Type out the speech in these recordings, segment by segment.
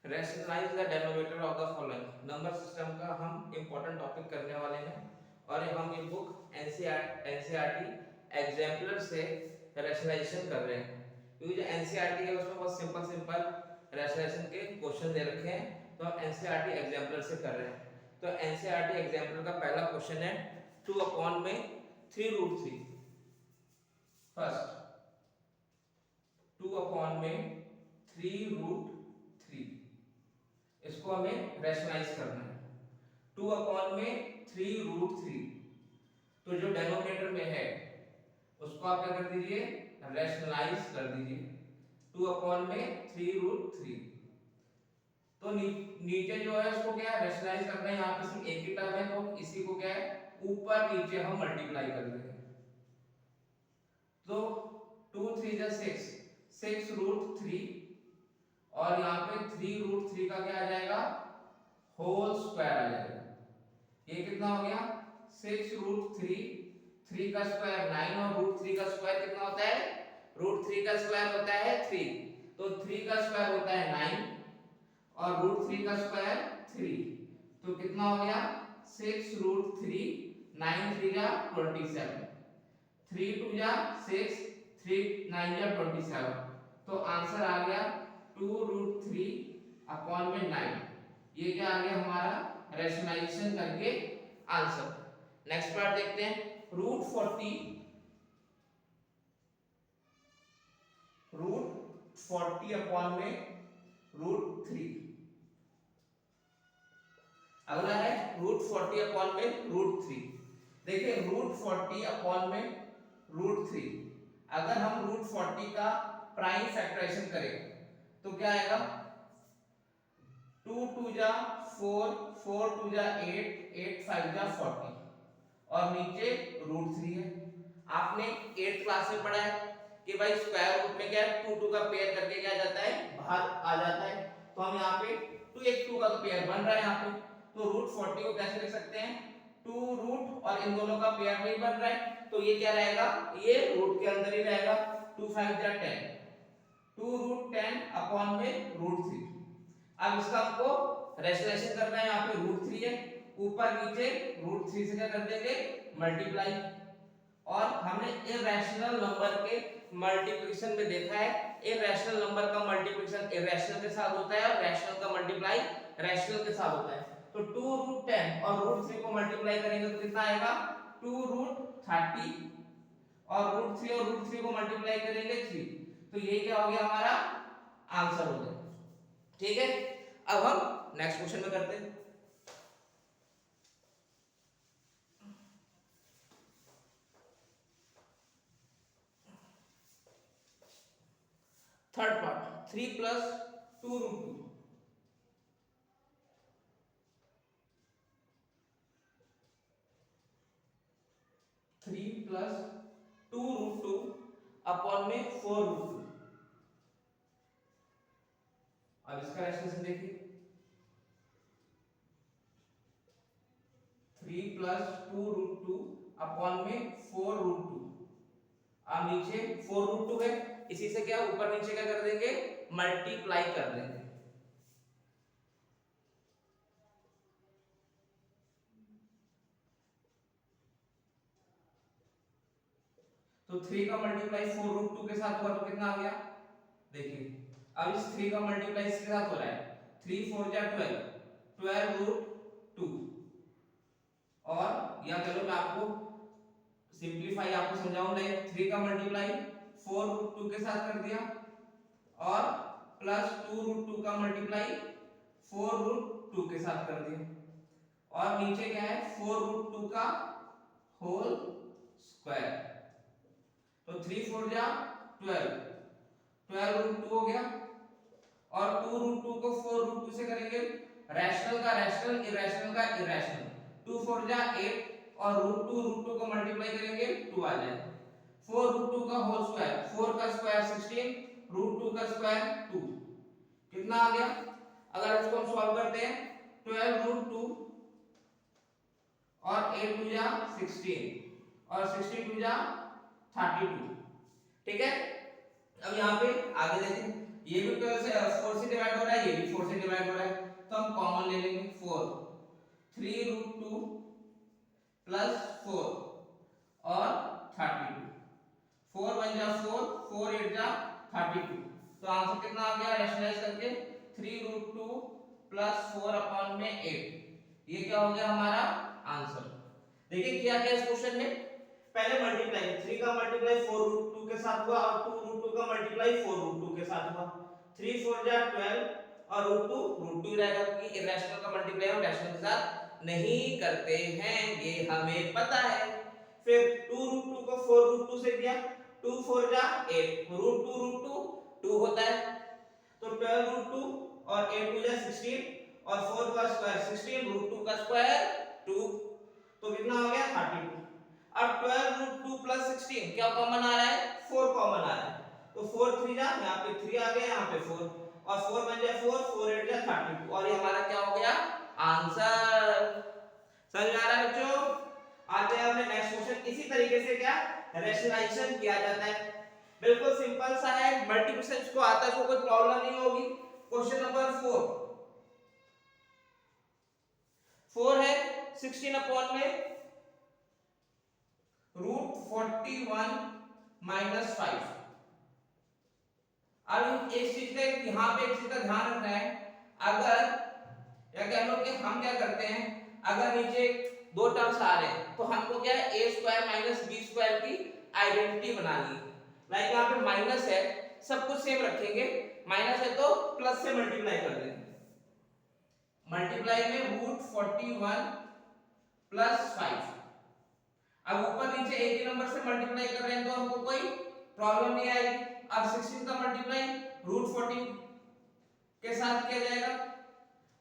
Rationalise the denominator of the following. Number system का हम important topic करने वाले हैं और हम ये बुक एनसीईआरटी एग्जाम्पलर से रैशनलाइजेशन कर रहे हैं, क्योंकि जो एनसीईआरटी है उसमें बहुत सिंपल सिंपल रैशनलाइजेशन के क्वेश्चन दे रखे हैं, तो हम एनसीईआरटी एग्जाम्पलर से कर रहे हैं। तो एनसीईआरटी एग्जाम्पलर का पहला क्वेश्चन है 2/3√3। फर्स्ट 2/3√3, इसको हमें रैशनलाइज करना है। 2/3√3, तो जो डेनोमिनेटर में है उसको आप क्या कर दीजिए, रैशनलाइज कर दीजिए। 2/3√3, तो नीचे जो है उसको क्या है रैशनलाइज करना है। यहाँ पे सिर्फ एक ही टर्म है, तो इसी को क्या है ऊपर नीचे हम मल्टीप्लाई कर देंगे। तो 2 3 जा 6, 6√3, और यहाँ पे 3√3 का क्या आ जाएगा, होल स्क्वायर आ जाएगा। ये कितना हो गया 6√3, 3 का स्क्वायर 9, और √3 का स्क्वायर कितना होता है, √3 का स्क्वायर होता है 3, तो 3 का स्क्वायर होता है 9, और √3 का स्क्वायर 3, तो कितना हो गया 6√3, 9 3 जा 27, 3 2 जा 6, 3 9 जा 27, तो आंसर आ गया 2√3/9। ये क्या आ गया हमारा रैशनलाइजेशन करके आंसर। नेक्स्ट पार्ट देखते हैं, √40/√3। अगला है √40/√3। देखिए √40/√3, अगर हम √40 का प्राइम फैक्टराइजेशन करें तो क्या आएगा, 2 2 जा 4, 4 2 जा 8, 8 5 जा 40, और नीचे √3 है। आपने 8th क्लास में पढ़ा है कि भाई स्क्वायर रूट में क्या है 2 2 का पेयर करके क्या जाता है, बाहर आ जाता है। तो हम यहाँ पे 2 1 2 का पेयर बन रहा है यहाँ पे, तो √40 को कैसे लिख सकते हैं, 2 रूट और इन दोनों का पेयर नहीं बन रहा है, तो ये क्या रहेगा, ये रूट के अंदर ही रहेगा। 2 5 जा 10, 2√10/√3। अब इसका हमको रैशनलाइजेशन करना है, यहाँ पे √3 है, ऊपर नीचे √3 से क्या कर देंगे मल्टीप्लाई। और हमने इरैशनल नंबर के मल्टीप्लिकेशन में देखा है, इरैशनल नंबर का मल्टीप्लिकेशन इरैशनल के साथ होता है और रैशनल का मल्टीप्लाई रैशनल के साथ होता है। तो 2√10 और √3 को मल्टीप्लाई करेंगे तो कितना आएगा 2√30, और √3 और √3 को मल्टीप्लाई करेंगे 3, तो ये क्या हो गया हमारा आंसर हो गया। ठीक है, अब हम नेक्स्ट क्वेश्चन में करते हैं। Third part 3 + 2√2। 3 + 2√2/4√2। अब इसका रैशनलाइजेशन देखिए, 3 + 2√2/4√2, अब नीचे 4√2 है, इसी से क्या ऊपर नीचे क्या कर देंगे मल्टीप्लाई कर देंगे। तो 3 का मल्टीप्लाई 4√2 के साथ हुआ तो कितना आ गया, देखिए अब इस 3 का मल्टीप्लाई इसके साथ हो रहा है, 3 4 जा 12, 12√2, और या चलो मैं आपको सिंपलीफाई आपको समझाऊंगा, 3 का मल्टीप्लाई 4√2 के साथ कर दिया, और प्लस 2√2 का मल्टीप्लाई 4√2 के साथ कर दिया, और नीचे क्या है 4√2 का होल स्क्वायर। तो 3 4 जा 12, 12√2 हो गया, और 2√2 को 4√2 से करेंगे रैशनल का रैशनल, इरैशनल का इरैशनल, 2 4 जा 8, और √2 को मल्टीप्लाई करेंगे 2 आ जाएगा। 4√2 का होल स्क्वायर, 4 का स्क्वायर 16, √2 का स्क्वायर 2, कितना आ गया, अगर इसको हम सॉल्व करते हैं 12√2 और 8 2 जा 16, और 16 2 जा 32। ठीक है, अब यहाँ पे आगे देखें, ये भी 12 से 4 से डिवाइड हो रहा है, ये भी 4 से डिवाइड 3√2 प्लस 4 और 32। 4 1 जा 4, 4 8 जा 32। तो आंसर कितना आ गया रैशनलाइज करके 3√2 प्लस 4 अपॉन में 8। ये क्या हो गया हमारा आंसर। देखिए क्या क्या इस क्वेश्चन में, पहले मल्टीप्लाई 3 का मल्टीप्लाई 4√2 के साथ हुआ और 2√2 का मल्टीप्लाई 4√2 के साथ हुआ। 3 4 जा 12 और √2 रहेगा क्योंकि इरेशनल का मल्टीप्लाई हम रैशनल के साथ नहीं करते हैं, ये हमें पता है। फिर 2√2 को 4√2 से किया, 2 4 जा 8, √2 2 होता है, तो 12√2 और 8 2 जा 16 और 4 का स्क्वायर 16, √2 का स्क्वायर 2, तो कितना हो गया 32। अब 12√2 प्लस 16 क्या कॉमन आ रहा है, 4 कॉमन आ रहा है, तो 4 3 जा, यहाँ पे 3 आ गया, यहाँ पे 4 और 4 1 जा 4, 4 8 जा 32 और ये हमारा क्या हो गया आंसर। समझ में आ रहा है बच्चों। आते हैं अपने नेक्स्ट क्वेश्चन। इसी तरीके से क्या रैशनलाइजेशन किया जाता है, बिल्कुल सिंपल सा है, मल्टीप्लिकेशन इसको आता है, इसको कोई प्रॉब्लम नहीं होगी। क्वेश्चन नंबर 4 है 16 अपॉन में √41 माइनस 5। अब एक चीज का यहाँ पे एक चीज का ध्यान रखना है, अगर या कह लो कि हम क्या करते हैं, अगर नीचे दो टर्म्स आ रहे हैं तो हमको क्या है a square minus b square की आइडेंटिटी बनानी है। लाइक यहाँ पे माइनस है, सब कुछ सेम रखेंगे, माइनस है तो प्लस से मल्टीप्लाई कर देंगे। मल्टीप्लाई में √41 प्लस 5। अब ऊपर नीचे एक ही नंबर से मल्टीप्लाई कर रहे हैं तो हमको कोई प्रॉब्लम नहीं आएगी। अब 16 का मल्टीप्लाई √14 के साथ किया जाएगा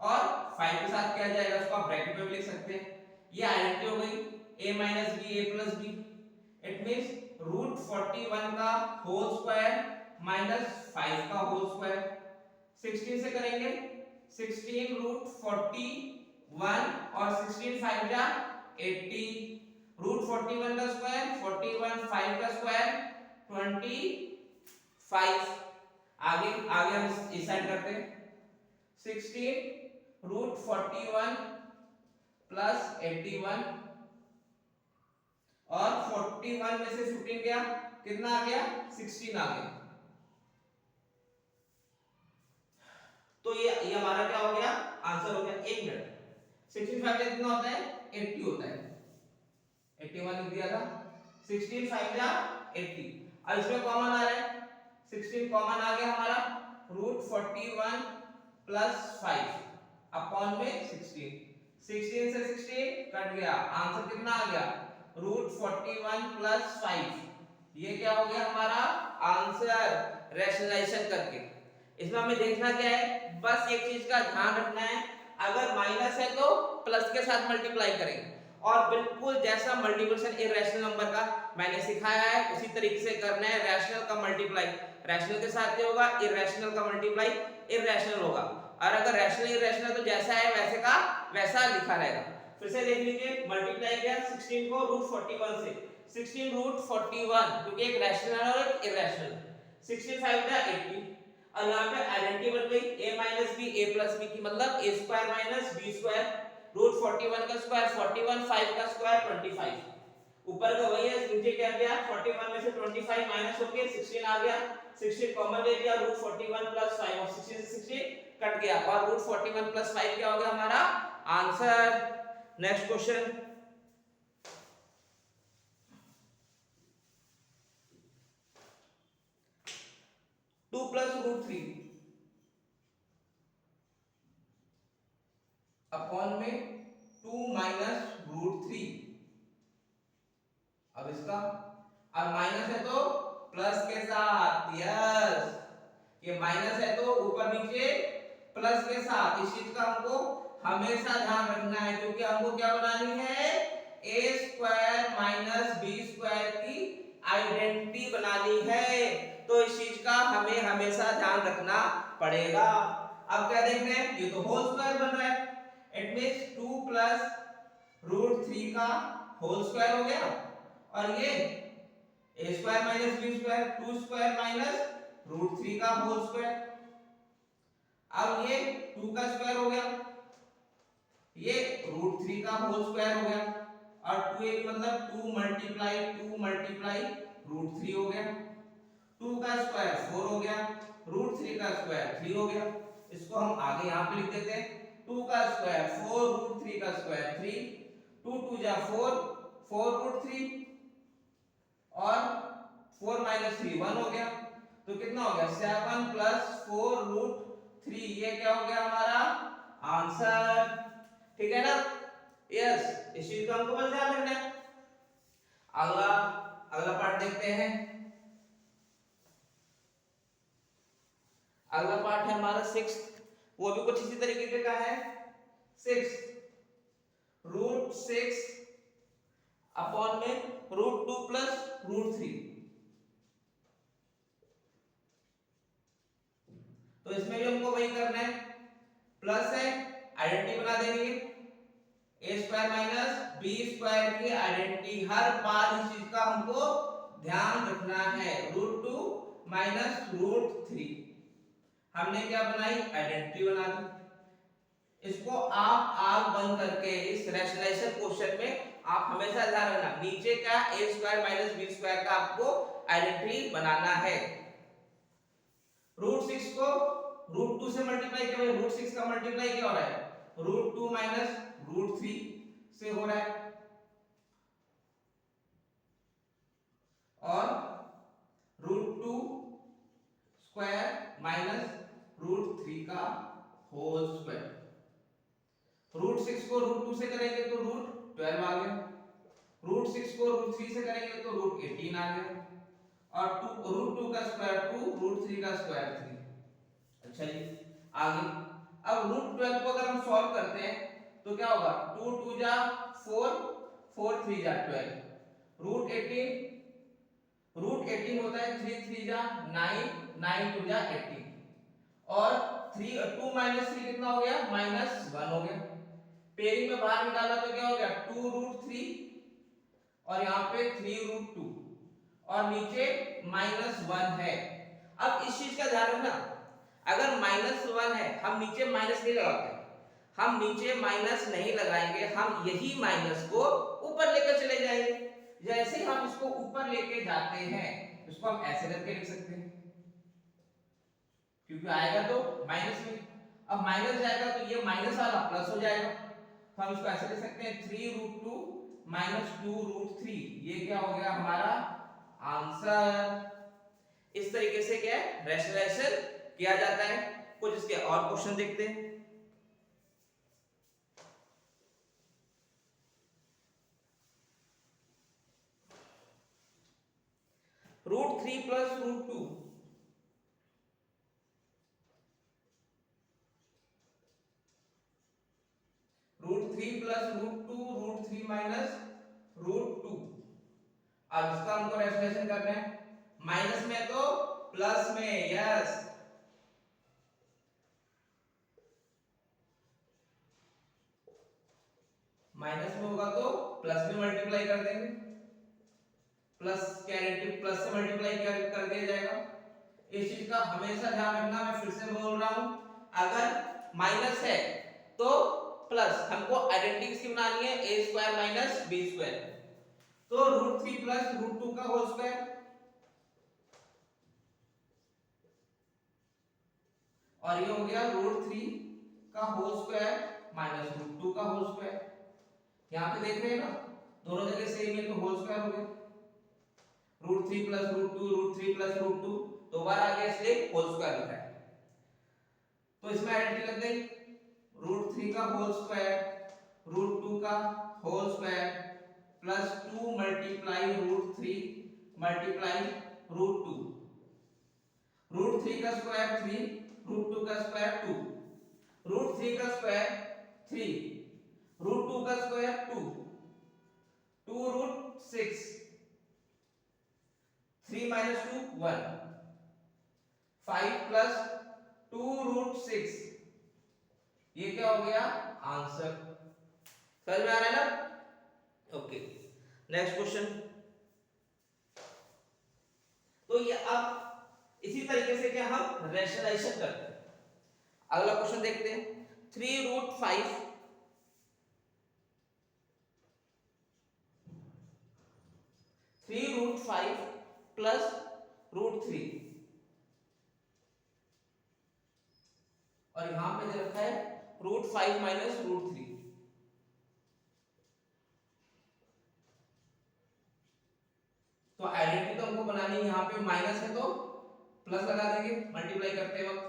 और 5 के साथ किया जाएगा, उसको आप ब्रैकेट में भी लिख सकते हैं। ये आइडेंटिटी हो गई a minus b a plus b। It means √41 का होल स्क्वायर माइनस 5 का होल स्क्वायर। 16 से करेंगे 16 √41 और 16 5 जा 80, √41 का स्क्वायर 41, 5 का स्क्वायर 25। आगे आगे हम इस साइड करते हैं 16 √41 प्लस 81 और 41 में से 15 गया, कितना आ गया 16 आ गया। तो ये हमारा क्या हो गया आंसर हो गया। 1 मिनट, 16 5 कितना होता है 80 होता है, 81 लिख दिया था, 16 5 जा 80। अब इसमें कॉमन आ रहा है 16 कॉमन आ गया हमारा, √41 प्लस 5 अपॉन में 16, 16 से 16 कट गया, आंसर कितना आ गया √41 प्लस 5। ये क्या हो गया हमारा आंसर रैशनलाइजेशन करके। इसमें हमें देखना क्या है, बस एक चीज का ध्यान रखना है, अगर माइनस है तो प्लस के साथ मल्टीप्लाई करेंगे और बिल्कुल जैसा मल्टीप्लिकेशन इरेशनल नंबर का मैंने सिखाया है उसी तरीके से करना है। रैशनल का मल्टीप्लाई रैशनल के साथ क्या होगा, इरेशनल का मल्टीप्लाई इरेशनल होगा, और अगर रैशनल इरेशनल तो जैसा है वैसे का वैसा लिखा रहेगा। फिर से देख लीजिए, मल्टीप्लाई किया 16 को √41 से, 16 √41 क्योंकि एक रैशनल और एक इरेशनल, 16 5 जा 80 और यहाँ पे आइडेंटिटी बन गई a minus b a plus b की, मतलब a square minus b square, √41 का स्क्वायर 41, 5 का स्क्वायर 25। ऊपर का वही है, नीचे क्या गया 41 में से 25 माइनस होके 16 आ गया, 16 कॉमन ले लिया, √41 प्लस 5 और 16 से 16 कट गया और √41 प्लस 5 क्या हो गया हमारा answer. Next question, two plus √3 upon में 2 माइनस √3। अब इसका अब माइनस है तो प्लस के साथ, यस ये माइनस है तो ऊपर नीचे प्लस के साथ। इस चीज का हमको हमेशा ध्यान रखना है क्योंकि हमको क्या बनानी है a square minus b square की आइडेंटिटी बनानी है, तो इस चीज का हमें हमेशा ध्यान रखना पड़ेगा। अब क्या देखना है, ये तो होल स्क्वायर बन रहा है, इट मींस 2 प्लस √3 का होल स्क्वायर हो गया और ये a square minus b square 2 square minus √3 का होल स्क्वायर। अब ये 2 का स्क्वायर हो गया ये √3 का होल स्क्वायर हो गया, और 2a मतलब 2 मल्टीप्लाई √3 हो गया, 2 का स्क्वायर 4 हो गया, √3 का स्क्वायर 3 हो गया। इसको हम आगे यहाँ पे लिख देते हैं, 2 का स्क्वायर 4, √3 का स्क्वायर 3, 2 2 जा 4, 4 √3 और 4 माइनस 3 1 हो गया। तो कितना हो गया 7 प्लस 4 √3, ये क्या हो गया हमारा आंसर। ठीक है ना? यस, इस चीज को हमको बस ध्यान रखना है। अगला अगला पार्ट देखते हैं। अगला पार्ट है हमारा 6, वो भी कुछ इसी तरीके का है। 6 √6 अपॉन में √2 प्लस √3। तो इसमें भी हमको वही करना है, प्लस है आइडेंटिटी बना देंगे, a square minus b square की आइडेंटिटी। हर बार इस चीज का हमको ध्यान रखना है। √2 माइनस √3 हमने क्या बनाई, आइडेंटिटी बना दी। इसको आप आग बंद करके इस रैशनलाइजेशन क्वेश्चन में आप हमेशा ध्यान रखना, नीचे का a square minus b square का आपको आइडेंटिटी बनाना है। √6 को √2 से मल्टीप्लाई किया, √6 का मल्टीप्लाई क्या हो रहा है, √2 माइनस √3 से हो रहा है, और √2 स्क्वायर माइनस √3 का होल स्क्वायर। √6 को √2 से करेंगे तो √12 आ गया, √6 को √3 से करेंगे तो √18 आ गया, और √2 का स्क्वायर 2, √3 का स्क्वायर 3। अच्छा जी, आगे अब √12 को अगर हम सॉल्व करते हैं तो क्या होगा, 2 2 जा 4, 4 3 जा 12, √18 होता है 3 3 जा 9, 9 2 जा 18, और 2 माइनस 3 कितना हो गया, -1 हो गया। पेयरिंग में बाहर निकाला तो क्या हो गया, 2 √3 और यहाँ पे 3 √2 और नीचे -1 है। अब इस चीज का ध्यान रखना, अगर -1 है हम नीचे माइनस नहीं लगाते, हम नीचे माइनस नहीं लगाएंगे, हम यही माइनस को ऊपर लेकर चले जाएंगे। जैसे ही हम इसको ऊपर लेके जाते हैं, इसको हम ऐसे करके लिख सकते हैं, क्योंकि आएगा तो माइनस में, अब माइनस जाएगा तो ये माइनस वाला प्लस हो जाएगा, तो हम इसको ऐसे लिख सकते हैं 3 √2 माइनस 2 √3, ये क्या हो गया हमारा आंसर। इस तरीके से क्या है, रैशनलाइजेशन किया जाता है। कुछ इसके और क्वेश्चन देखते हैं। √3 प्लस √2, √3 प्लस √2, √3 माइनस √2। अब इसका हमको रैशनलाइजेशन करना है, माइनस में तो प्लस में, यस, माइनस में होगा तो प्लस में मल्टीप्लाई कर देंगे, प्लस गारंटी प्लस से मल्टीप्लाई कर दिया जाएगा। इस चीज का हमेशा ध्यान रखना, मैं फिर से बोल रहा हूं, अगर माइनस है तो प्लस, हमको आइडेंटिटी किसकी बनानी है, a square minus b square, तो √3 प्लस √2 का होल स्क्वायर, और ये हो गया √3 का होल स्क्वायर माइनस √2 का होल स्क्वायर। यहां पे देख रहे हैं ना, दोनों जगह सेम है तो होल स्क्वायर हो गया, √3 प्लस √2, √3 प्लस √2, दो बार आ गया इसलिए होल स्क्वायर लिखा है। तो इसमें आइडेंटिटी लग गई, √3 का होल स्क्वायर, √2 का whole square plus 2 multiply √3 multiply √2, √3 का स्क्वायर 3, √2 का स्क्वायर 2, √3 का स्क्वायर 3, √2 का स्क्वायर 2, 2 √6, 3 minus 2 1, 5 plus 2 √6, ये क्या हो गया आंसर। समझ में आ रहा है ना? Okay, next question. तो ये अब इसी तरीके से क्या हम रैशनलाइजेशन करते हैं। अगला क्वेश्चन देखते हैं, 3 √5 3√5 प्लस √3 और यहां पे दे रखा है √5 माइनस √3। तो आइडेंटिटी तो हमको बनानी है, यहाँ पे माइनस है तो प्लस लगा देंगे मल्टीप्लाई करते वक्त।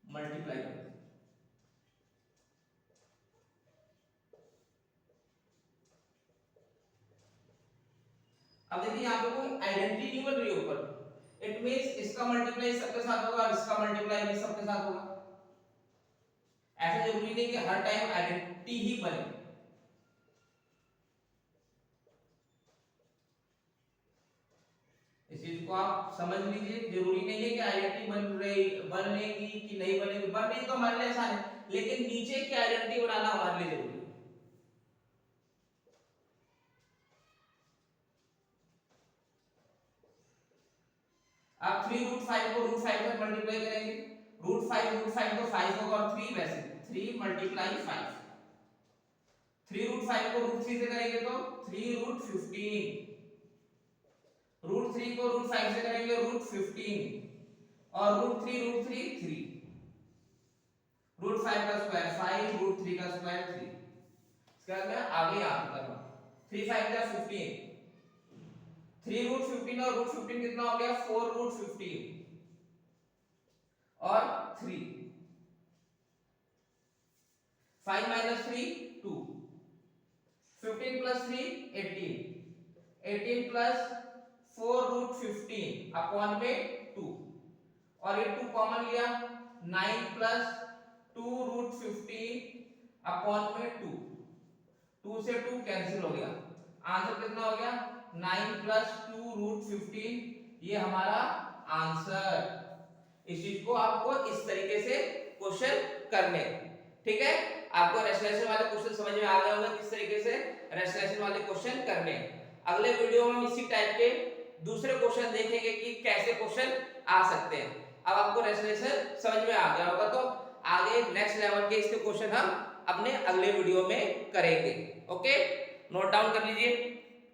मल्टीप्लाई करते अब देखिए यहाँ पे कोई आइडेंटिटी नहीं बन रही है ऊपर, इट मींस इसका मल्टीप्लाई सबके साथ होगा और इसका मल्टीप्लाई भी सबके साथ होगा। ऐसा जरूरी नहीं कि हर टाइम आइडेंटिटी ही बने। इस चीज को आप समझ लीजिए, जरूरी नहीं है कि आइडेंटिटी बनेगी कि नहीं बनेगी। बन रही तो हमारे लिए आसान है, लेकिन नीचे की आइडेंटिटी बनाना हमारे लिए जरूरी है। आप 3√5 को √5 से मल्टीप्लाई करेंगे, √5 तो 5 होगा और 3 वैसे 3 मल्टीप्लाई 5। 3√5 को √3 से करेंगे तो 3√15, √3 को √5 से करेंगे √15 और √3 3, √5 का स्क्वायर 5, √3 का स्क्वायर 3। इसके बाद में आगे आप करना 3 5 का 15, 3√15 और √15 कितना हो गया 4√15 और 3, 5 माइनस 3 2, 15 प्लस 3 18, 18 प्लस 4√15 अपॉन में 2 और ये 2 कॉमन लिया, 9 प्लस 2√15 अपॉन में 2, 2 से 2 कैंसिल हो गया, आंसर कितना हो गया 9 प्लस 2√15, ये हमारा आंसर। इस चीज को आपको इस तरीके से क्वेश्चन करने, ठीक है। आपको रेशनल वाले क्वेश्चन समझ में आ गए होंगे किस तरीके से रेशनल वाले क्वेश्चन करने। अगले वीडियो में हम इसी टाइप के दूसरे क्वेश्चन देखेंगे कि कैसे क्वेश्चन आ सकते हैं। अब आपको रेशनल समझ में आ गया होगा, तो आगे नेक्स्ट लेवल के इसके क्वेश्चन हम अपने अगले वीडियो में करेंगे। ओके, नोट डाउन कर लीजिए।